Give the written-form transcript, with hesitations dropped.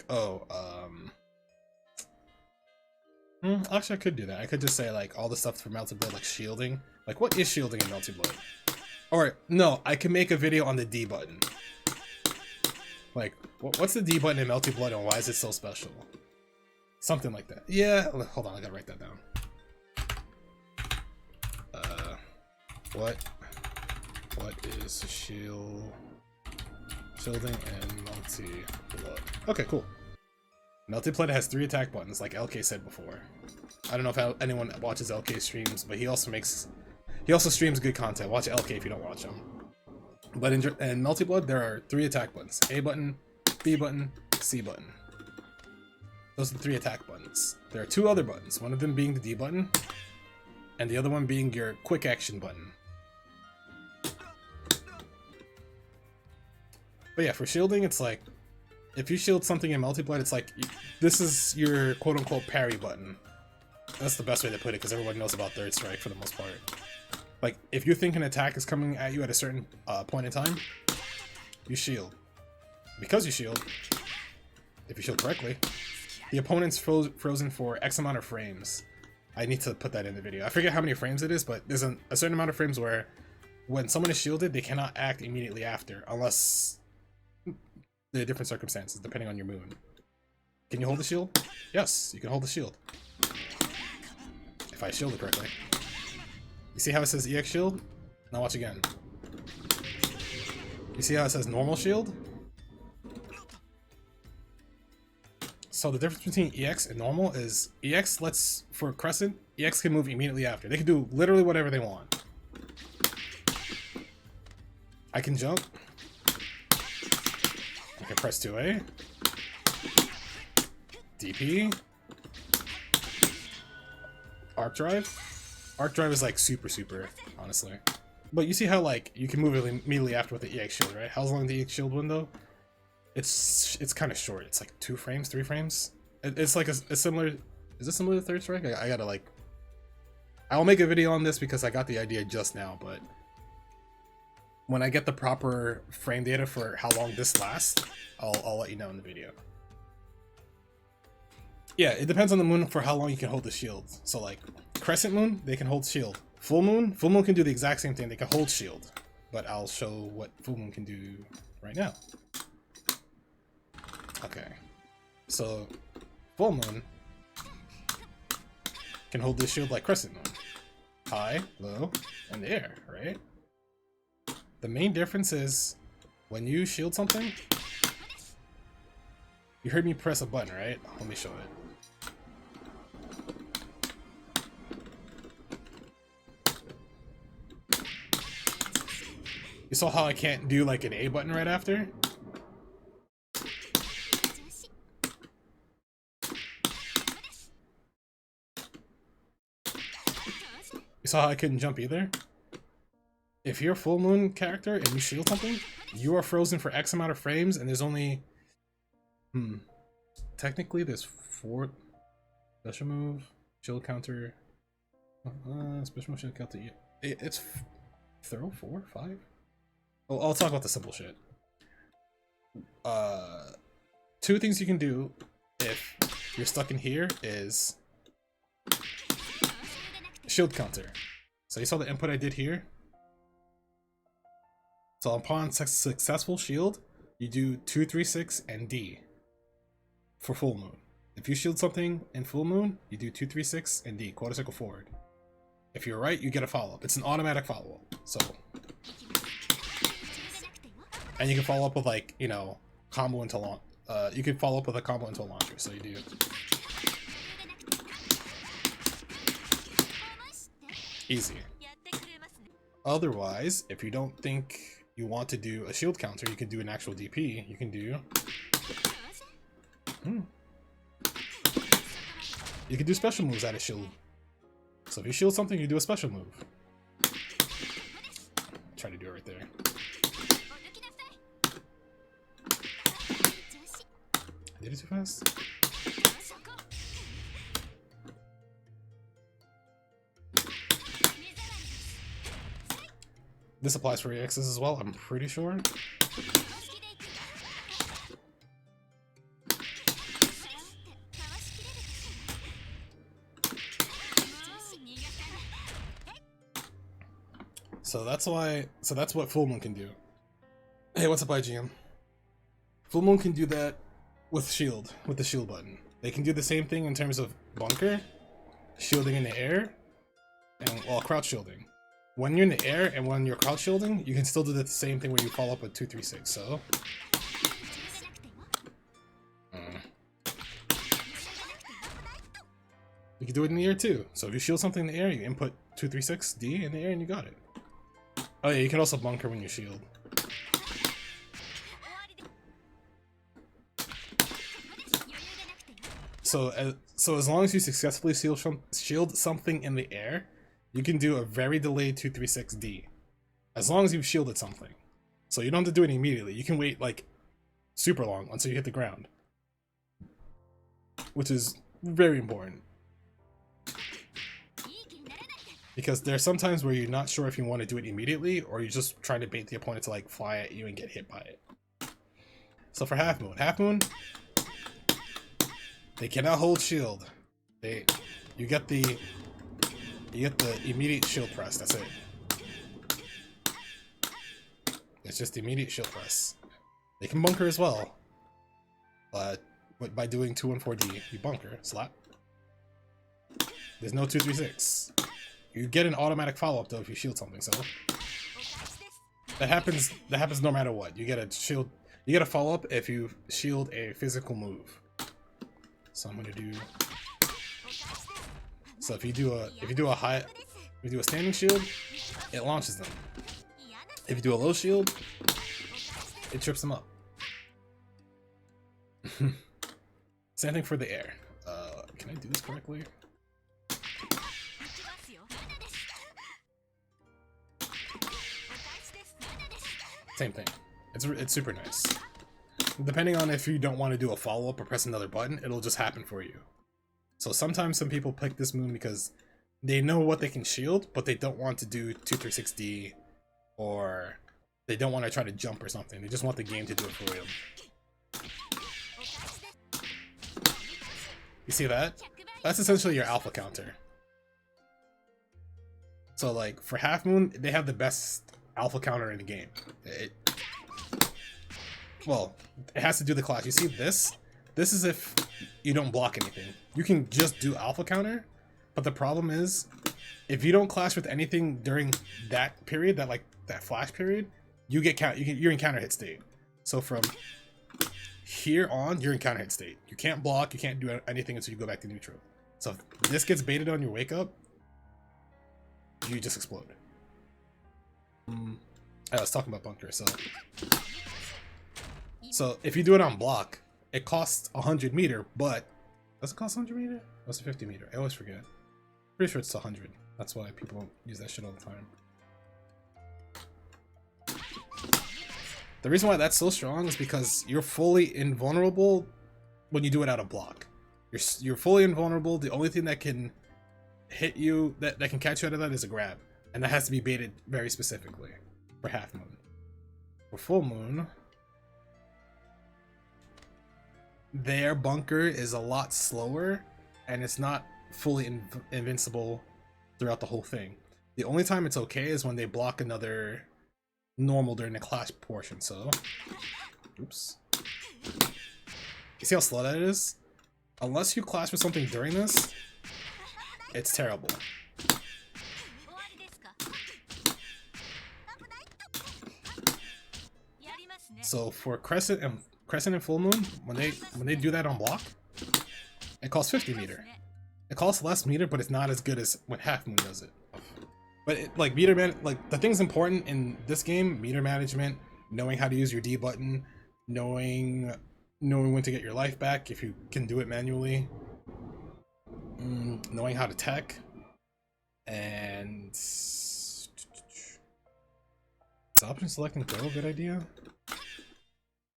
like, oh, actually I could do that. I could just say like all the stuff for Melty Blood, like shielding. Like what is shielding in Melty Blood? Or no, I can make a video on the D button. Like, what's the D button in Melty Blood and why is it so special? Something like that. Yeah, hold on, I gotta write that down. What is shielding and Melty Blood? Okay, cool. Melty Blood has 3 attack buttons, like LK said before. I don't know if anyone watches LK streams, but he also streams good content. Watch LK if you don't watch him. But in Melty Blood, there are 3 attack buttons: A button, B button, C button. Those are the 3 attack buttons. There are 2 other buttons, one of them being the D button, and the other one being your quick action button. But yeah, for shielding, it's like, if you shield something in Melty Blood, it's like, this is your quote-unquote parry button. That's the best way to put it, because everyone knows about Third Strike for the most part. Like, if you think an attack is coming at you at a certain point in time, you shield. Because you shield, if you shield correctly, the opponent's frozen for X amount of frames. I need to put that in the video. I forget how many frames it is, but there's a certain amount of frames where when someone is shielded, they cannot act immediately after, unless there are different circumstances, depending on your moon. Can you hold the shield? Yes, you can hold the shield. If I shield it correctly. You see how it says EX shield? Now watch again. You see how it says normal shield? So the difference between EX and normal is EX lets, for Crescent, EX can move immediately after. They can do literally whatever they want. I can jump. I can press 2A. DP. Arc Drive. Arc Drive is like super, honestly. But you see how like you can move immediately after with the EX shield, right? How long the EX shield window? It's kind of short. It's like 2 frames, 3 frames. It's like a similar. Is this similar to Third Strike? I gotta like. I'll make a video on this because I got the idea just now, but when I get the proper frame data for how long this lasts, I'll let you know in the video. Yeah, it depends on the moon for how long you can hold the shield. So like Crescent Moon, they can hold shield. Full Moon can do the exact same thing. They can hold shield, but I'll show what Full Moon can do right now. Okay, so Full Moon can hold this shield like Crescent Moon. High, low, and air, right? The main difference is when you shield something, you heard me press a button, right? Let me show it. You saw how I can't do like an A button right after? You saw how I couldn't jump either? If you're a Full Moon character and you shield something, you are frozen for X amount of frames, and there's only... Technically, there's 4... Special move, shield counter... special move, shield counter... It's... Throw? 4? 5? Oh, I'll talk about the simple shit. 2 things you can do if you're stuck in here is... Shield counter. So you saw the input I did here? So upon successful shield, you do 2, 3, 6, and D for Full Moon. If you shield something in Full Moon, you do 2, 3, 6, and D, quarter circle forward. If you're right, you get a follow-up. It's an automatic follow-up. So, and you can follow up with like, you know, combo into launch. You can follow up with a combo into a launcher. So you do easy. Otherwise, if you don't think you want to do a shield counter, you can do an actual DP. You can do... You can do special moves out of shield. So if you shield something, you do a special move. Try to do it right there. I did it too fast? This applies for EXs as well, I'm pretty sure. So that's why. So that's what Full Moon can do. Hey, what's up, IGM? Full Moon can do that with shield, with the shield button. They can do the same thing in terms of bunker, shielding in the air, and while crouch shielding. When you're in the air and when you're crouch shielding, you can still do the same thing where you follow up with 236. So. You can do it in the air too. So if you shield something in the air, you input 236D in the air and you got it. Oh yeah, you can also bunker when you shield. So as long as you successfully shield something in the air, you can do a very delayed 236D. As long as you've shielded something. So you don't have to do it immediately. You can wait like super long until you hit the ground. Which is very important. Because there are some times where you're not sure if you want to do it immediately, or you're just trying to bait the opponent to like fly at you and get hit by it. So for Half Moon, they cannot hold shield. You get the immediate shield press. That's it. It's just the immediate shield press. They can bunker as well, but by doing 2 and 4D, you bunker, slap. There's no 236. You get an automatic follow-up though if you shield something, so that happens no matter what. You get a shield, you get a follow-up if you shield a physical move. So I'm gonna do, so if you do a standing shield, it launches them. If you do a low shield, it trips them up. Same thing for the air. Can I do this correctly? Same thing. It's super nice. Depending on if you don't want to do a follow-up or press another button, it'll just happen for you. So sometimes some people pick this moon because they know what they can shield, but they don't want to do 236D, or they don't want to try to jump or something. They just want the game to do it for them. You see that? That's essentially your alpha counter. So like for Half Moon, they have the best alpha counter in the game. Well, it has to do the clash. You see this? This is if you don't block anything. You can just do alpha counter, but the problem is if you don't clash with anything during that period, that flash period, you're in counter hit state. So from here on, you're in counter hit state. You can't block, you can't do anything until you go back to neutral. So if this gets baited on your wake up, you just explode. I was talking about bunker, so if you do it on block, it costs 100 meter, but does it cost 100 meter? Or is it 50 meter? I always forget. Pretty sure it's 100. That's why people use that shit all the time. The reason why that's so strong is because you're fully invulnerable when you do it out of block. You're fully invulnerable. The only thing that can hit you, that can catch you out of that, is a grab. And that has to be baited very specifically for Half Moon. For Full Moon, their bunker is a lot slower, and it's not fully invincible throughout the whole thing. The only time it's okay is when they block another normal during the clash portion, so... Oops. You see how slow that is? Unless you clash with something during this, it's terrible. So for Crescent and Full Moon, when they do that on block, it costs 50 meter. It costs less meter, but it's not as good as when Half Moon does it. But the thing's important in this game: meter management, knowing how to use your D button, knowing when to get your life back if you can do it manually, knowing how to tech, and is option selecting throw a good idea?